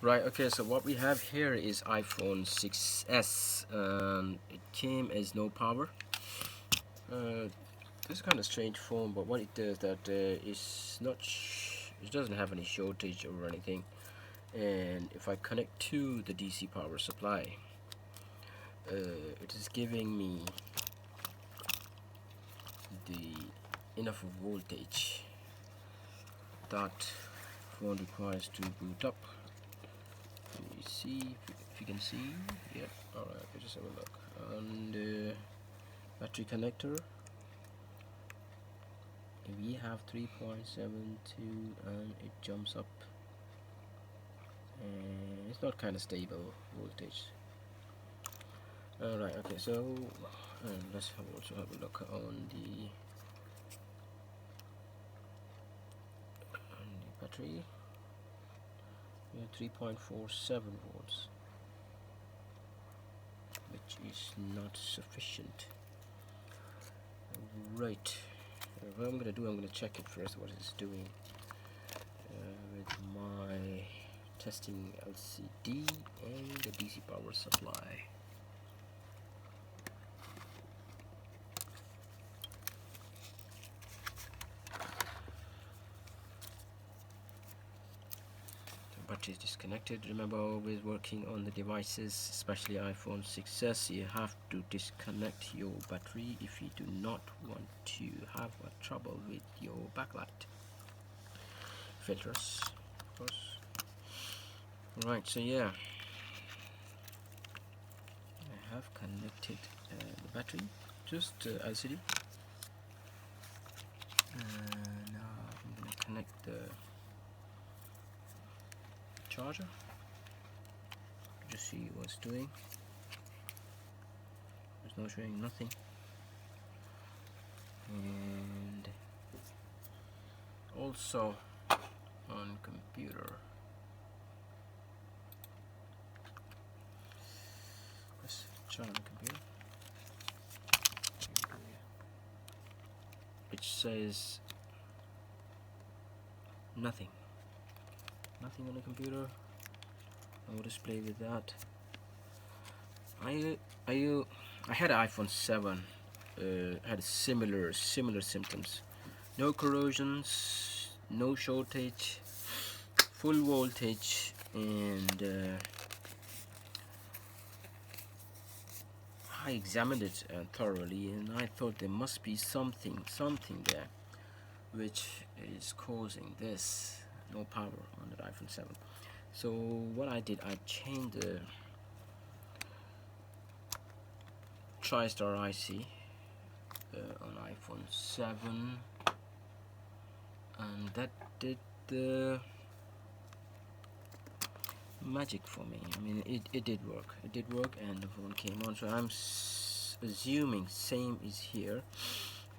Right, okay, so what we have here is iPhone 6s. It came as no power. This is kind of strange phone, but what it does that is not it doesn't have any shortage or anything. And if I connect to the DC power supply, it is giving me the enough voltage that phone requires to boot up. Let me see if you can see. Yeah, alright, let's just have a look. And battery connector, we have 3.72 and it jumps up, and it's not kind of stable voltage. Alright, okay, so let's also have a look on the battery. We have 3.47 volts, which is not sufficient. Right, what I'm gonna do, I'm gonna check it first what it's doing with my testing LCD and the DC power supply. Battery is disconnected. Remember, always working on the devices, especially iPhone 6s, you have to disconnect your battery if you do not want to have trouble with your backlight filters, of course. Right, so yeah, I have connected the battery, just LCD, and now I'm going to connect the charger. Just see what's doing. There's no showing nothing, and also on computer. Let's try on the computer. It says nothing on the computer. No display with that. I had an iPhone 7. Had similar symptoms. No corrosions, no shortage, full voltage, and I examined it thoroughly, and I thought there must be something there which is causing this no power on the iPhone 7. So what I did, I changed the TriStar IC on iPhone 7, and that did the magic for me. I mean, it did work. It did work, and the phone came on. So I'm assuming same is here.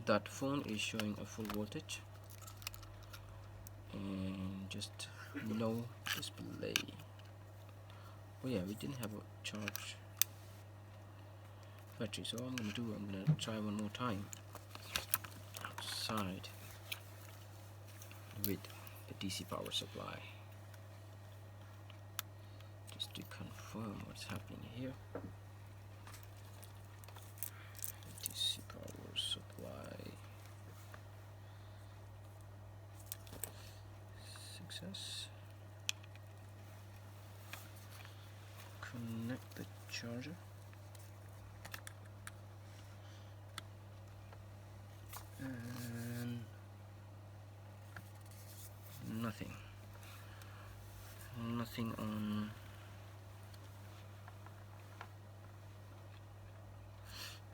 That phone is showing a full voltage and just no display. Oh yeah, we didn't have a charge battery. So what I'm gonna try one more time outside with the DC power supply, just to confirm what's happening here. DC power supply, success. Connect the charger. And nothing on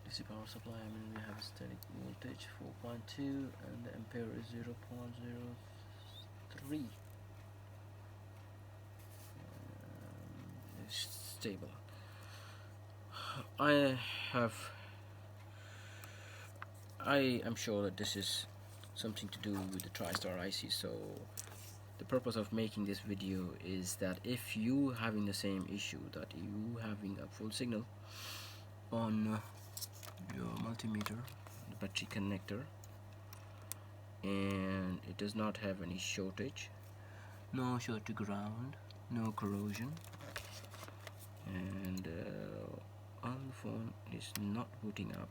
DC power supply. I mean, we have a static voltage 4.2 and the ampere is 0.03. It's stable. I am sure that this is something to do with the TriStar IC. So the purpose of making this video is that if you having the same issue, that you having a full signal on your multimeter, the battery connector, and it does not have any shortage, no short to ground, no corrosion, and on the phone is not booting up.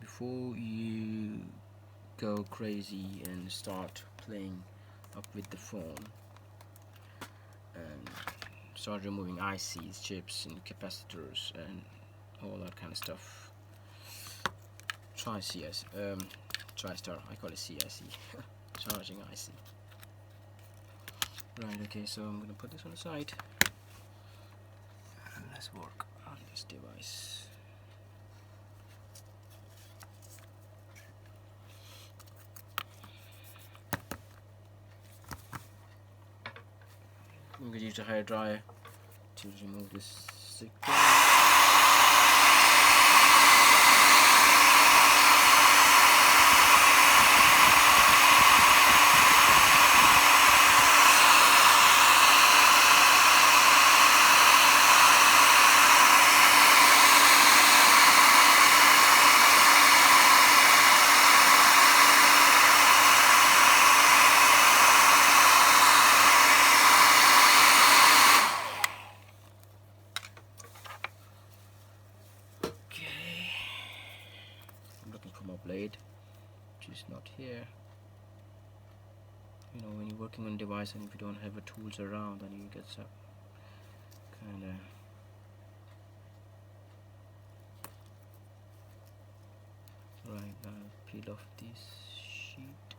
Before you go crazy and start playing up with the phone and start removing ICs, chips and capacitors and all that kind of stuff, try CS, TriStar, I call it CIC, charging IC. Right, okay, so I'm gonna put this on the side and let's work on this device. I'm going to use a hair dryer to remove this stick. Blade, which is not here. You know, when you're working on a device and if you don't have the tools around, then you get some kind of right. Now peel off this sheet.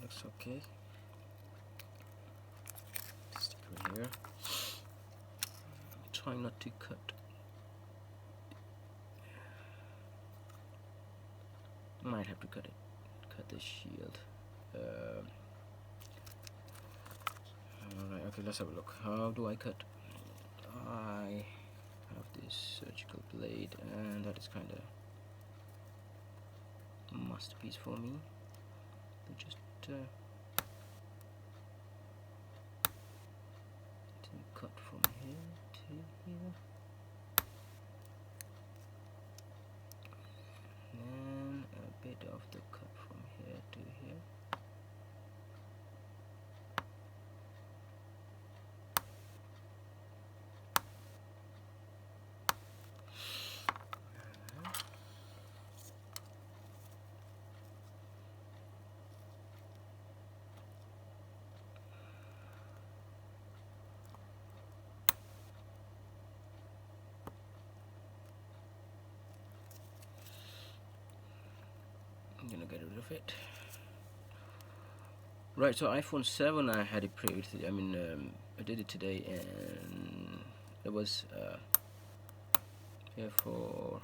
Looks okay. Stick it here. Try not to cut. Might have to cut it. Cut the shield. Alright, okay, let's have a look. How do I cut? I have this surgical blade, and that is kind of a masterpiece for me. Just cut from here to here, and then a bit of the cut from here to here. I'm gonna get rid of it. Right, so iPhone 7 I had it previously. I mean, I did it today, and it was here for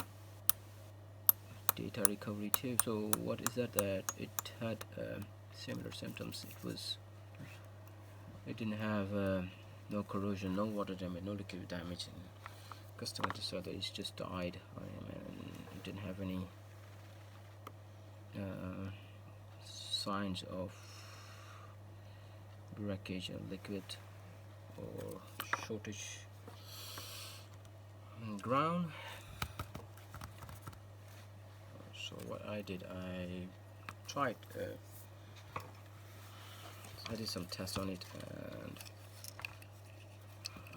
data recovery too. So what is that? That it had similar symptoms. It didn't have no corrosion, no water damage, no liquid damage. And customer just said that it's just died, and it didn't have any signs of breakage or liquid or shortage on ground. So what I did, I tried I did some tests on it, and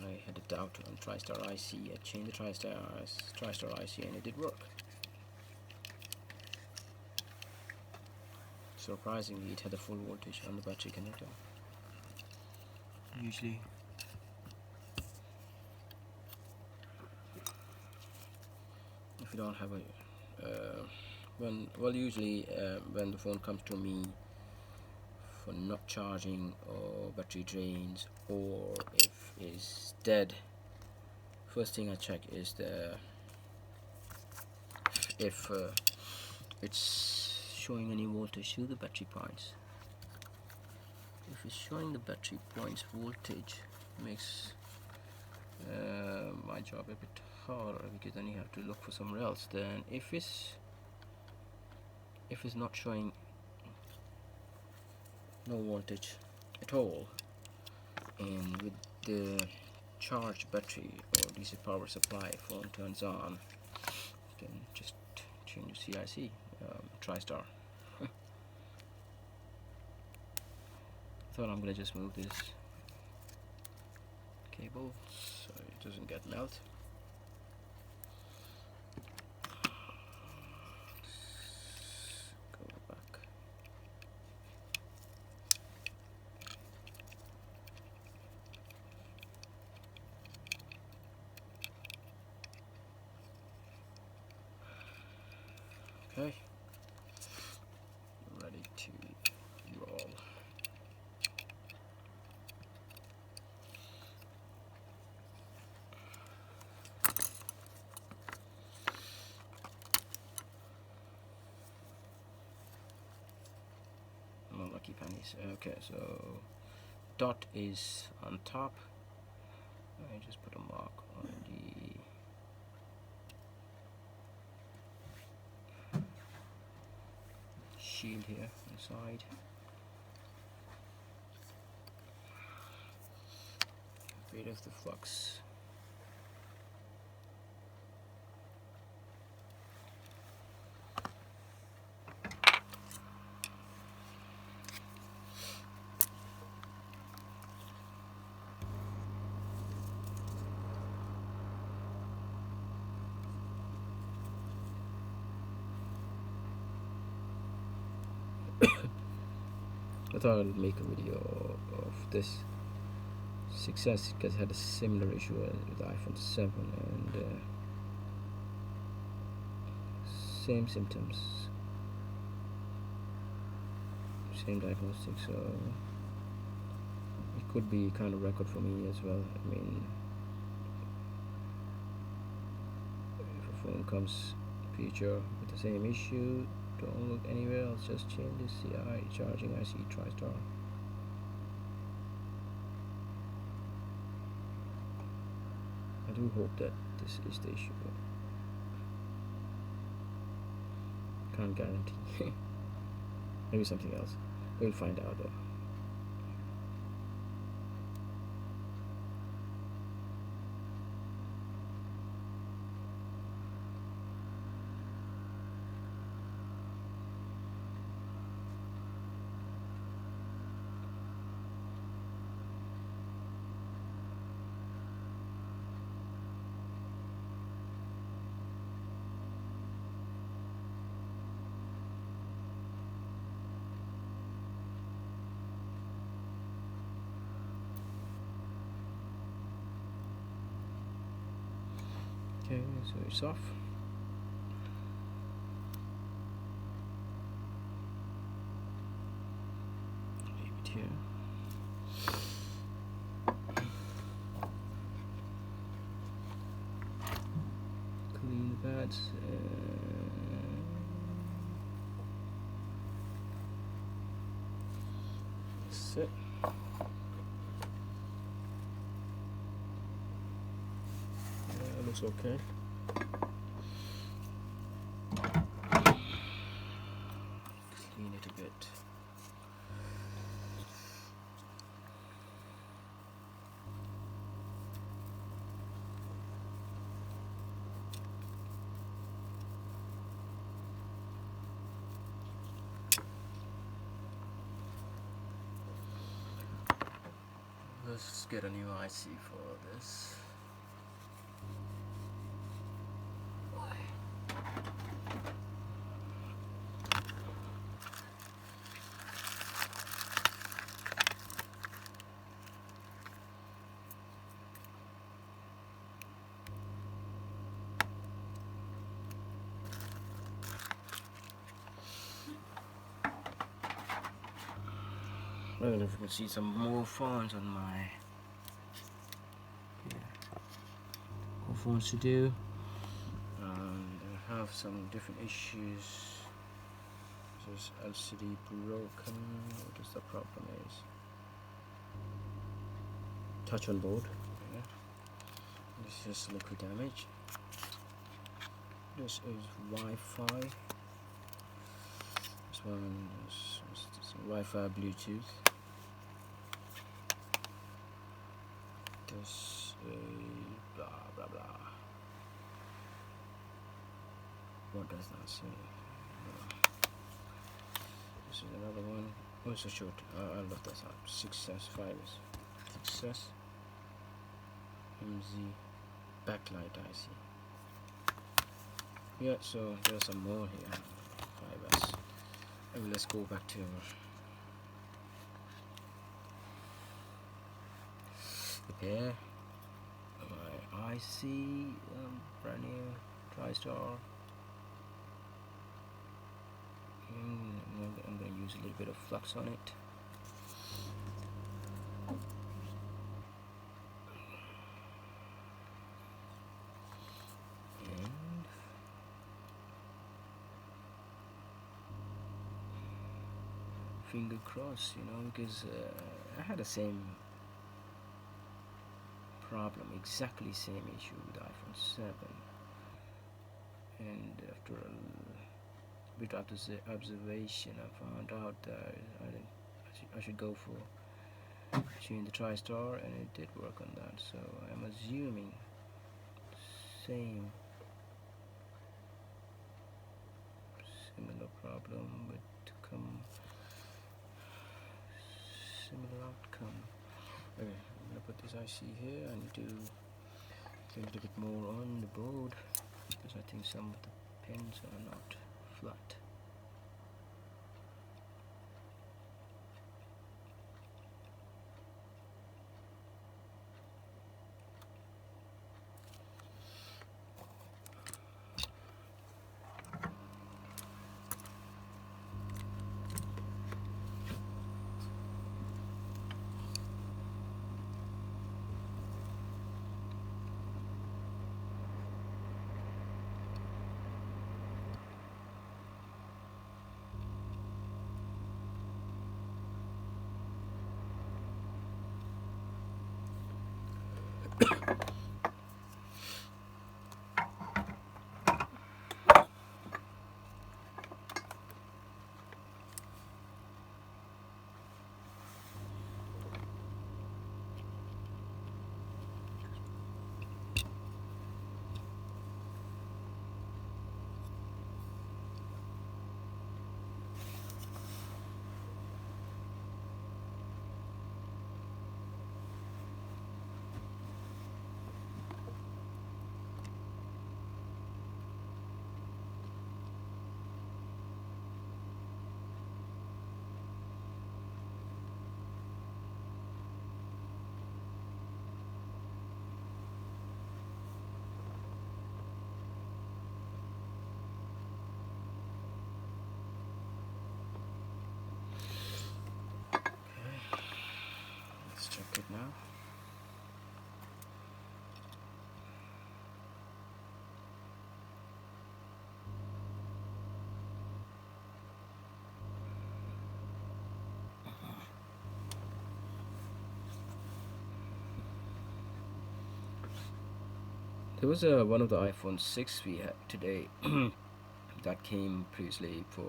I had a doubt on TriStar IC. I changed the TriStar IC and it did work. Surprisingly, it had a full voltage on the battery connector. Usually if you don't have a when the phone comes to me for not charging or battery drains, or if it's dead, first thing I check is if it's showing any voltage to the battery points. If it's showing the battery points voltage, makes my job a bit harder, because then you have to look for somewhere else. Then if it's not showing no voltage at all, and with the charged battery or DC power supply, phone turns on, you can just change the CIC, TriStar. Thought I'm gonna just move this cable so it doesn't get melt. Go back. Okay, ready to roll. Oh, lucky pennies. Okay, so dot is on top. I just put a mark on the shield here on the side. Rid of the flux. I thought I'd make a video of this success because it had a similar issue with the iPhone 7 and same symptoms, same diagnostic, so it could be kind of record for me as well. I mean, if a phone comes future with the same issue, don't look anywhere else, just change the CI charging IC TriStar. I do hope that this is the issue. Can't guarantee. Maybe something else. We'll find out though. Okay, so it's off. Leave it here. Clean the pads. That's it. Looks okay. Clean it a bit. Let's get a new IC for this. I don't know if you can see some more phones on my more phones to do. I have some different issues. This LCD broken. What is the problem is? Touch on board. Okay. This is liquid damage. This is Wi-Fi. This one is Wi-Fi Bluetooth. USA blah blah blah. What does that say? This is another one. Oh, it's a short. I love that sound. Success 5 is Success MZ backlight IC. Yeah, so there's some more here. 5S. And let's go back to repair my IC, brand new TriStar. I'm going to use a little bit of flux on it. And finger crossed, because I had the same problem, exactly same issue with the iPhone 7. And after a bit of observation, I found out that I should go for change the TriStar, and it did work on that. So I'm assuming similar problem would come, similar outcome. Okay, I'm gonna put this IC here. I need to change a bit more on the board because I think some of the pins are not flat. Let's check it now. There was one of the iPhone 6 we had today that came previously for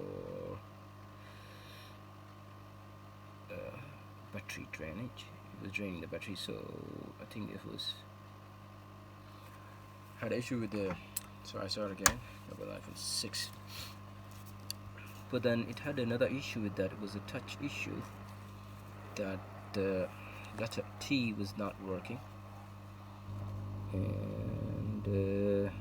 battery drainage. It was draining the battery, so I think it was had an issue with the. So I saw it again about iPhone 6, but then it had another issue with that. It was a touch issue that the letter T was not working, and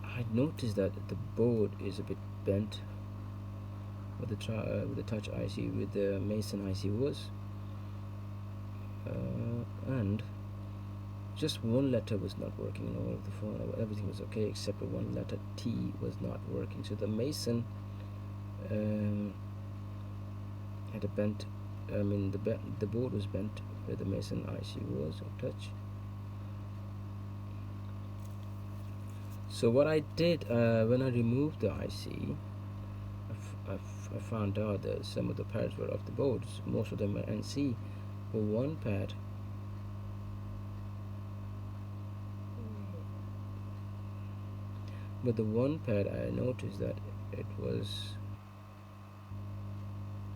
I noticed that the board is a bit bent with the touch IC, with the Mason IC was, and just one letter was not working in all of the phone. Everything was okay except for one letter T was not working. So the Mason had a bent. I mean the board was bent where the Mason IC was or touch. So what I did when I removed the IC, I found out that some of the pads were off the boards. Most of them are NC, but one pad but the one pad I noticed that it was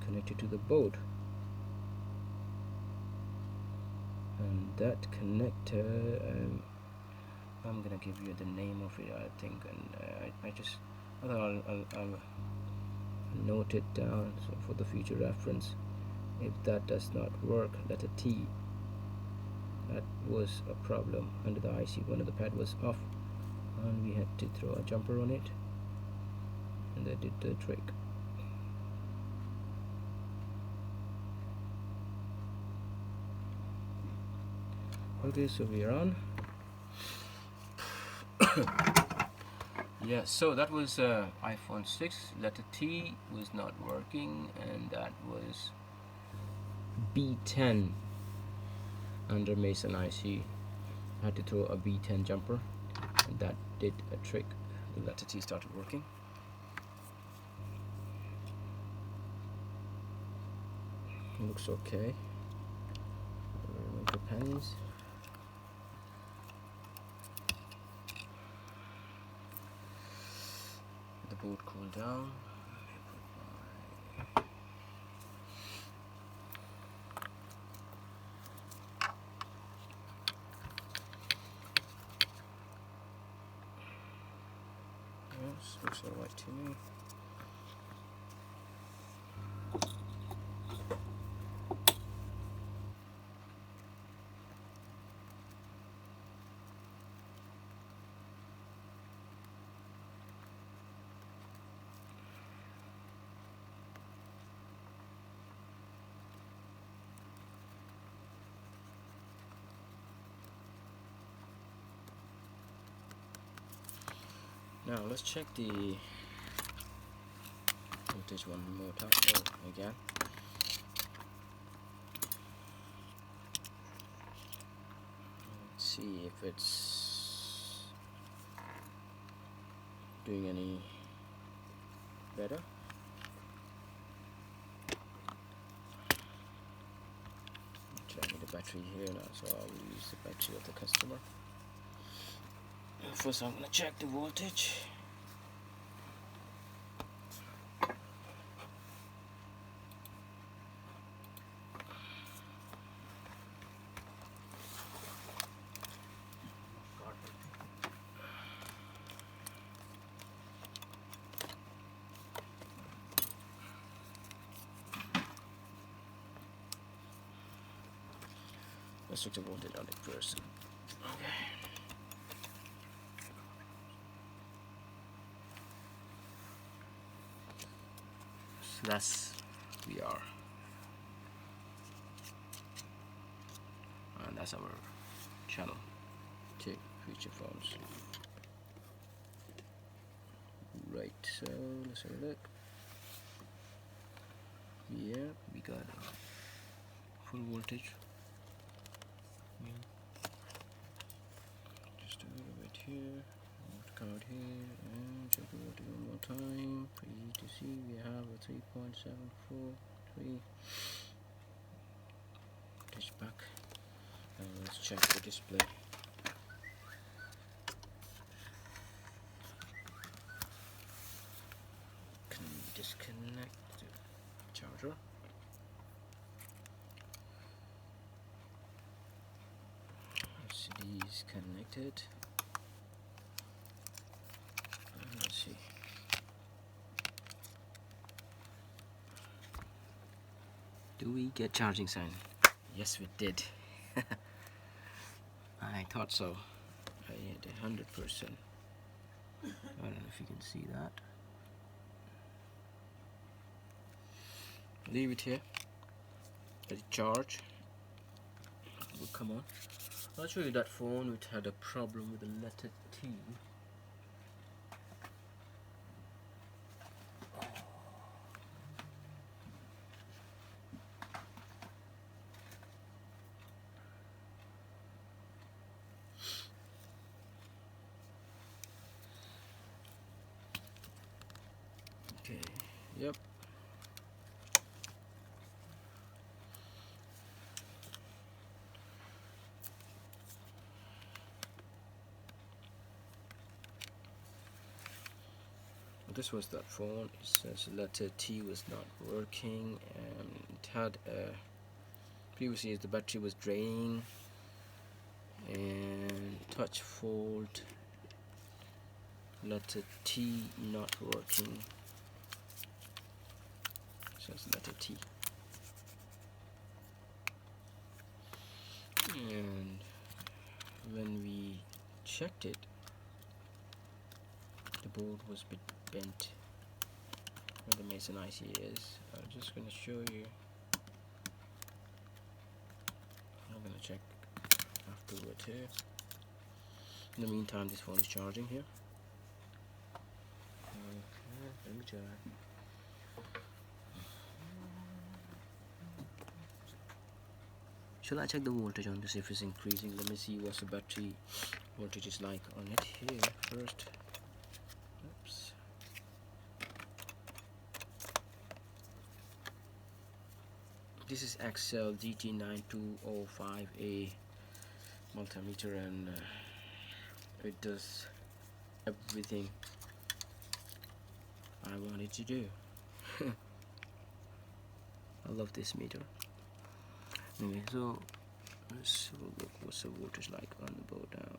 connected to the board. And that connector, I'm gonna give you the name of it, I think, and I just I thought I'll note it down so for the future reference. If that does not work, letter T, that was a problem under the IC. One of the pad was off and we had to throw a jumper on it, and that did the trick. Okay, so we are on. Yeah, so that was iPhone 6. Letter T was not working, and that was B10 under Mason IC. I had to throw a B10 jumper, and that did a trick. The letter T started working. Looks okay. Remove the pennies. The board cooled down. Yes, looks alright to me. Now let's check the voltage one more time. Oh, again. Let's see if it's doing any better. Checking the battery here now, so I will use the battery of the customer. First I'm going to check the voltage. Let's check the voltage on it first. Okay. So that's we are, and that's our channel. Take feature phones. Right, so let's have a look. Yeah, we got full voltage. Yeah. Just a little bit here. Card here, and check the voltage one more time. For you to see, we have a 3.743 voltage back. And let's check the display. Can we disconnect the charger? LCD is connected. Let's see. Do we get charging sign? Yes, we did. I thought so. I had 100%. I don't know if you can see that. Leave it here. Let it charge. It will come on. I'll show you that phone which had a problem with the letter T. Okay, yep. This was that phone. It says letter T was not working, and it had previously the battery was draining, and touch fault, letter T not working, so it's letter T. And when we checked it, the board was a bit bent where the Mason IC is. I'm just going to show you. I'm going to check afterward here. In the meantime, this phone is charging here. Let me try. Shall I check the voltage on this if it's increasing? Let me see what's the battery voltage is like on it here first. Oops. This is XL GT9205A multimeter, and it does everything I want it to do. I love this meter. Anyway, so let's look what's the voltage like on the board now.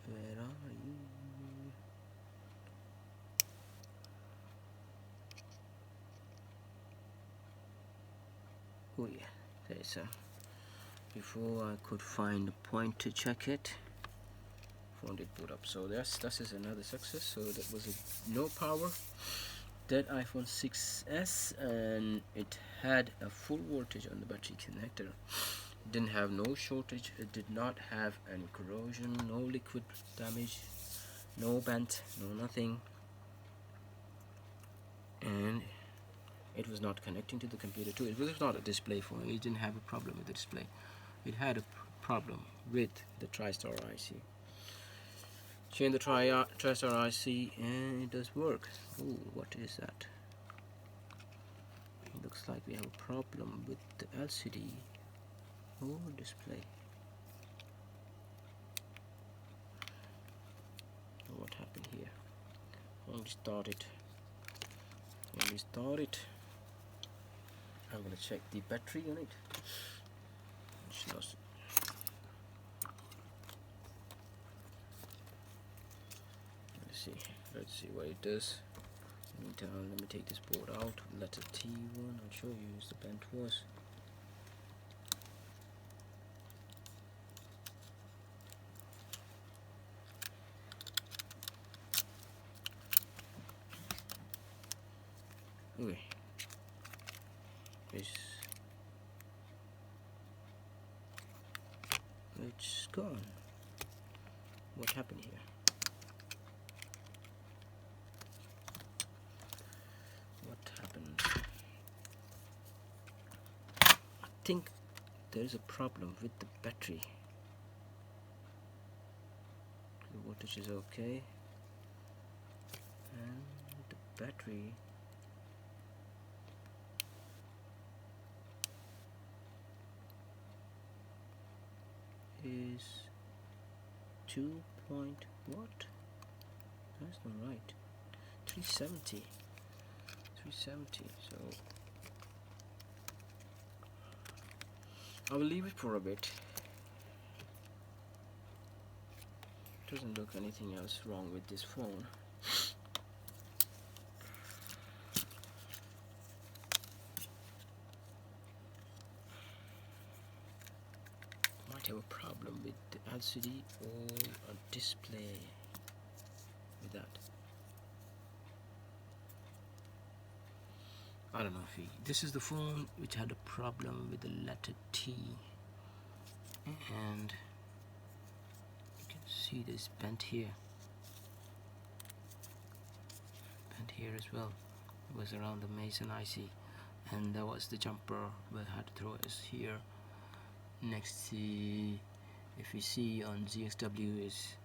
Where are you? Oh yeah, there's a. Before I could find a point to check it, phone did boot up. So that is another success. So that was a no power, dead iPhone 6s, and it had a full voltage on the battery connector. Didn't have no shortage, it did not have any corrosion, no liquid damage, no bent, no nothing, and it was not connecting to the computer too. It was not a display phone. It didn't have a problem with the display. It had a problem with the TriStar IC. Change the TriStar IC and it does work. Oh, what is that? It looks like we have a problem with the LCD. Oh, display. What happened here? Only start it. I'm gonna check the battery on it. Let's see what it does. Meantime, let me take this board out. Letter T1. I'll show you as the bent was. Okay. It's gone. What happened here? I think there's a problem with the battery. The voltage is okay, and the battery is 2 point what? That's not right. 370. So I will leave it for a bit. Doesn't look anything else wrong with this phone. Might have a problem with the LCD or a display with that. I don't know if this is the phone which had a problem with the letter T, and you can see this bent here as well. was around the Mason IC, and that was the jumper we had to throw is here. Next, if you see on ZXW is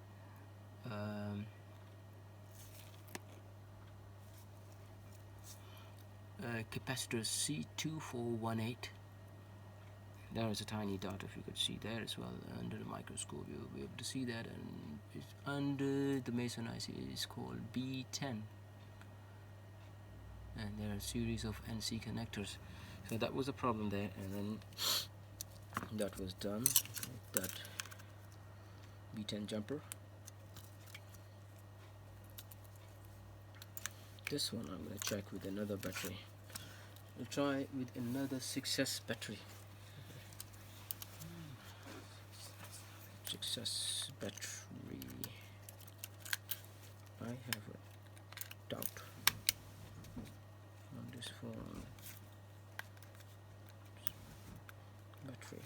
capacitor C2418. There is a tiny dot, if you could see there as well under the microscope, you'll be able to see that, and it's under the Mason IC is called B10, and there are a series of NC connectors. So that was a problem there, and then that was done, that B10 jumper. This one I'm going to check with another battery. We'll try with another Success battery. Success battery. I have a doubt on this phone. Battery.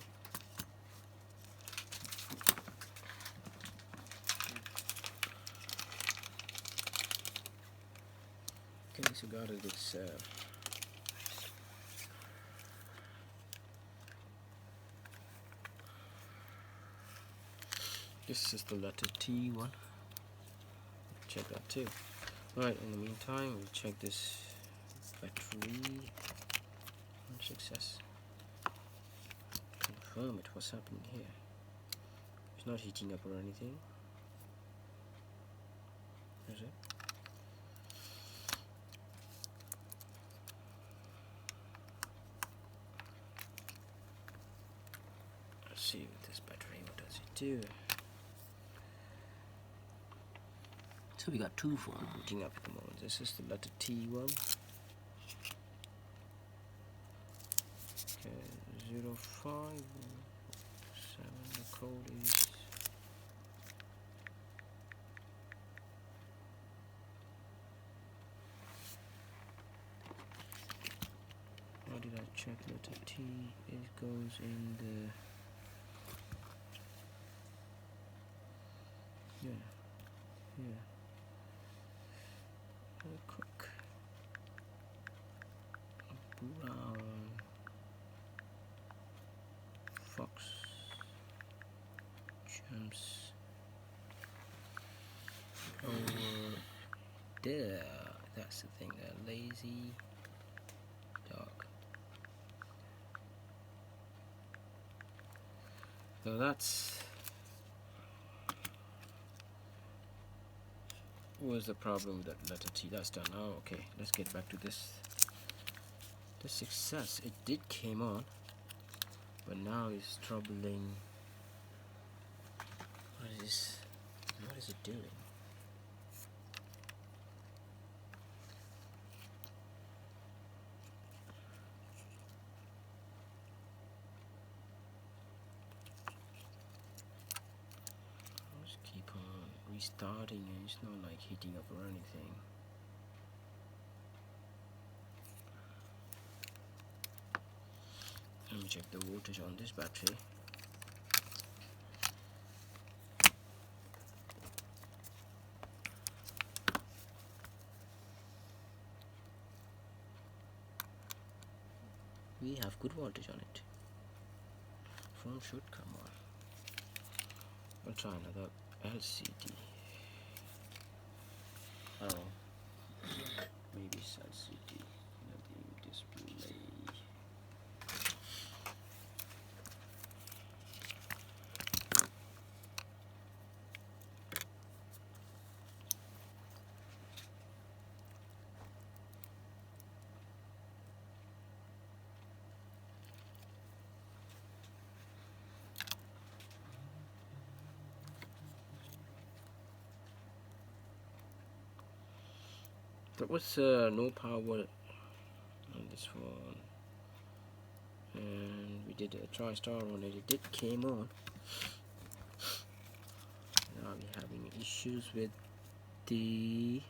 Okay, so got it. It's this is the letter T one. Check that too. Right, in the meantime, we'll check this battery on Success. Confirm it. What's happening here? It's not heating up or anything. Is it? Let's see with this battery, what does it do? So we got two phones booting up at the moment. This is the letter T1. Okay, 05 7. The code is how did I check letter T? It goes in the yeah. Quick brown fox jumps over there. That's the thing, a lazy dog. So that's was the problem with that letter T. That's done. Oh, okay, let's get back to this. The Success, it did came on, but now it's troubling. What is it doing? Just keep on restarting, and it's not like heating up or anything. Let me check the voltage on this battery. We have good voltage on it. Phone should come on. I'll try another LCD. Oh, maybe it's LCD. The display. There was no power on this phone, and we did a TriStar on it. It did came on. Now we're having issues with the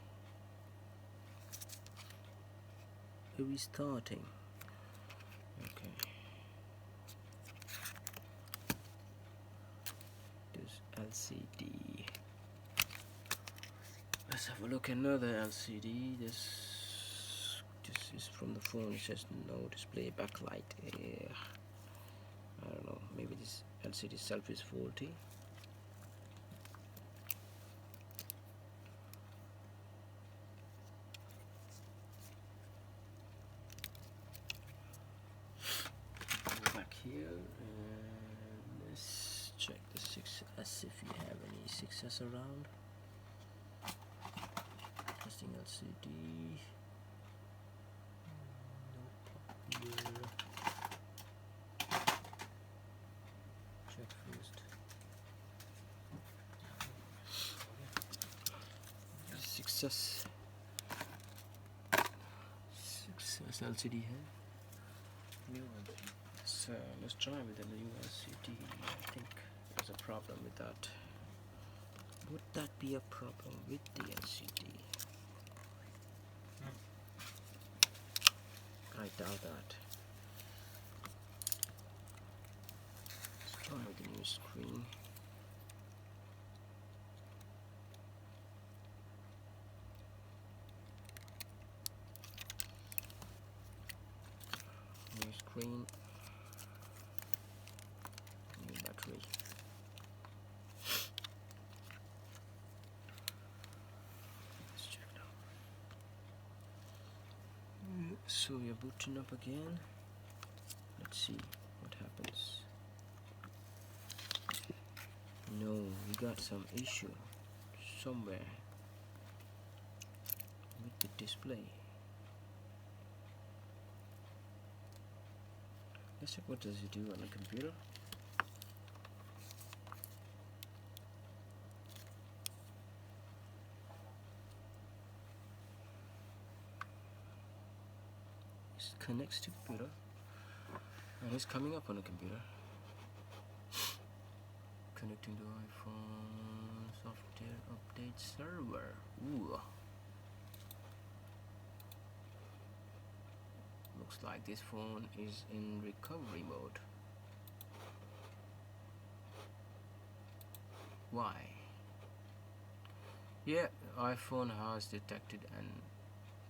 restarting. Okay, this LCD. Let's have a look at another LCD. This this is from the phone. It says no display backlight. I don't know, maybe this LCD itself is faulty. Go back here and let's check the 6S if you have any 6S around. Testing LCD. No plug here. Check first. 6S. 6S LCD here. New LCD. So let's try with the new LCD. I think there's a problem with that. Would that be a problem with the LCD? I doubt that. Let's try with the new screen. New screen. New battery. Let's check now. So you're booting up again. Let's see what happens. No, we got some issue somewhere with the display. Let's check what does it do on the computer. It connects to computer and it's coming up on the computer. Connecting to iPhone software update server. Ooh. Looks like this phone is in recovery mode. Why? Yeah, iPhone has detected and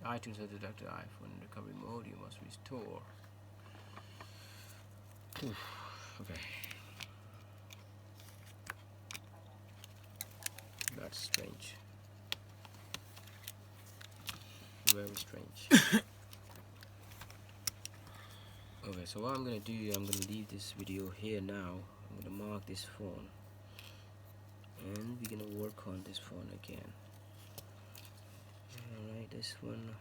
iTunes has detected iPhone in recovery mode. You must restore. Okay. That's strange. Very strange. Okay, so what I'm gonna do, I'm gonna leave this video here now. I'm gonna mark this phone and we're gonna work on this phone again. Alright, this one,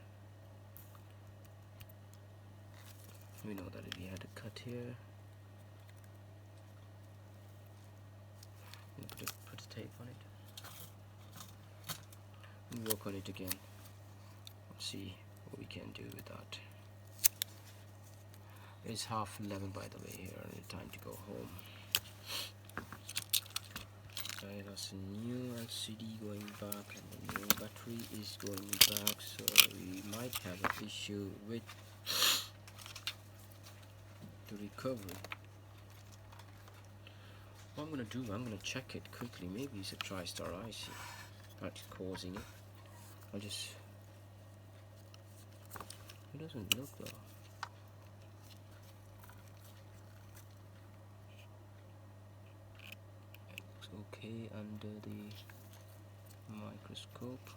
we know that we had a cut here. Put a tape on it and work on it again. Let's see what we can do with that. It's 11:30 by the way here, and time to go home. Okay, that's a new LCD going back and the new battery is going back, so we might have an issue with the recovery. What I'm gonna do, I'm gonna check it quickly. Maybe it's a TriStar IC that's causing it. I'll just, it doesn't look though. Okay, under the microscope,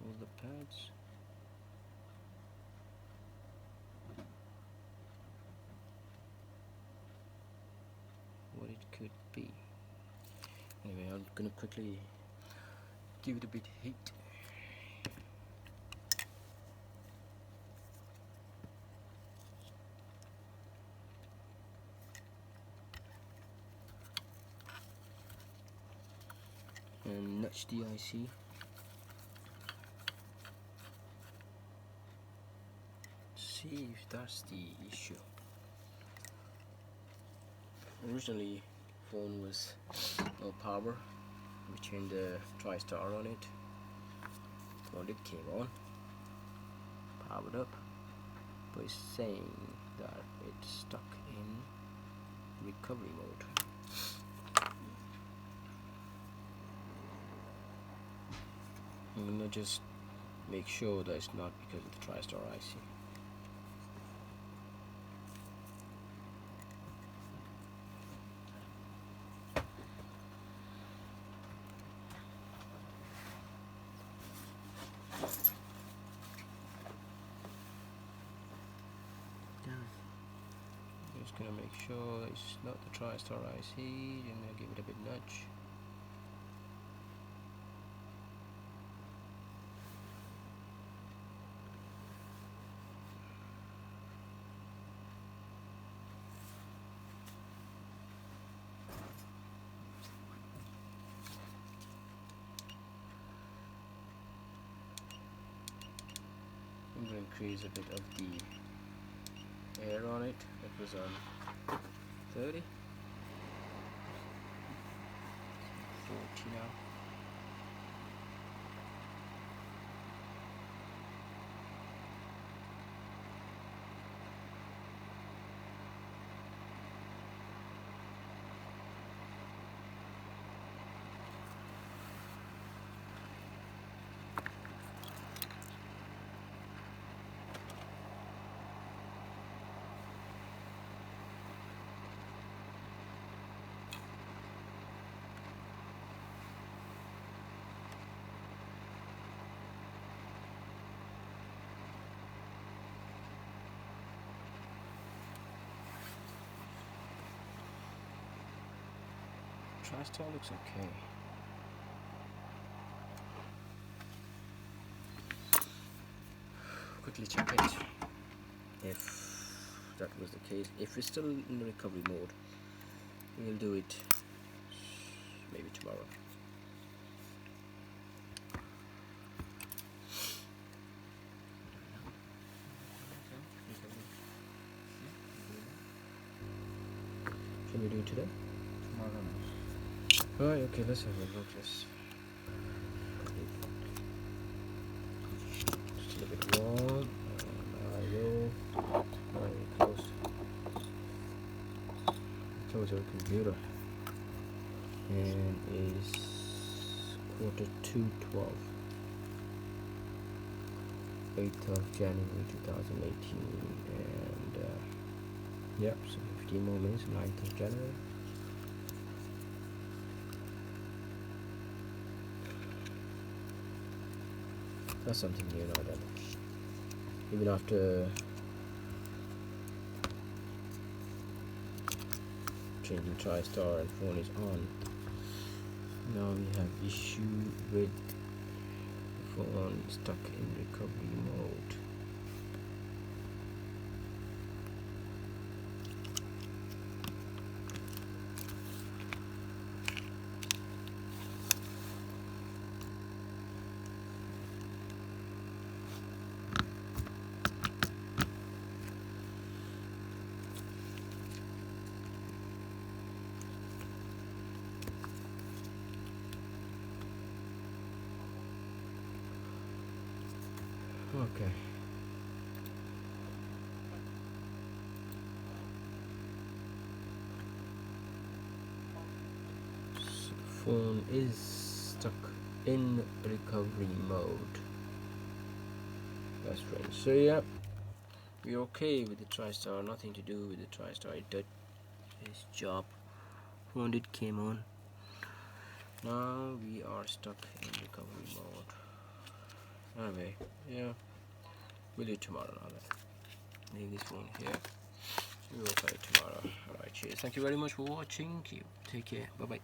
all the pads. What it could be. Anyway, I'm gonna quickly give it a bit heat. And nudge the IC. See if that's the issue. Originally, phone was no power. We changed the TriStar on it. When it came on, powered up, but it's saying that it's stuck in recovery mode. I'm gonna just make sure that it's not because of the TriStar IC. Just gonna make sure it's not the TriStar IC. I'm gonna give it a bit nudge. I'm gonna increase a bit of the air on it. That was on 30. 40 now. TriStar looks okay. Quickly check it. If that was the case, if it's still in the recovery mode, we'll do it maybe tomorrow. Can we do it today? Tomorrow. Right, okay, let's have a look. Still a bit warm. Close our computer. And is 12:45, 8th of January 2018, and yep, so 15 more minutes, 9th of January. That's something new now then. Even after changing TriStar and phone is on, now we have issue with phone stuck in recovery mode. Okay. So the phone is stuck in recovery mode. That's strange. So yeah, we're okay with the TriStar. Nothing to do with the TriStar. It did its job. Phone did came on. Now we are stuck in recovery mode. Anyway, yeah, we'll do it tomorrow now then. Leave this phone here. We'll try it tomorrow. Alright, cheers. Thank you very much for watching. Take care. Bye bye.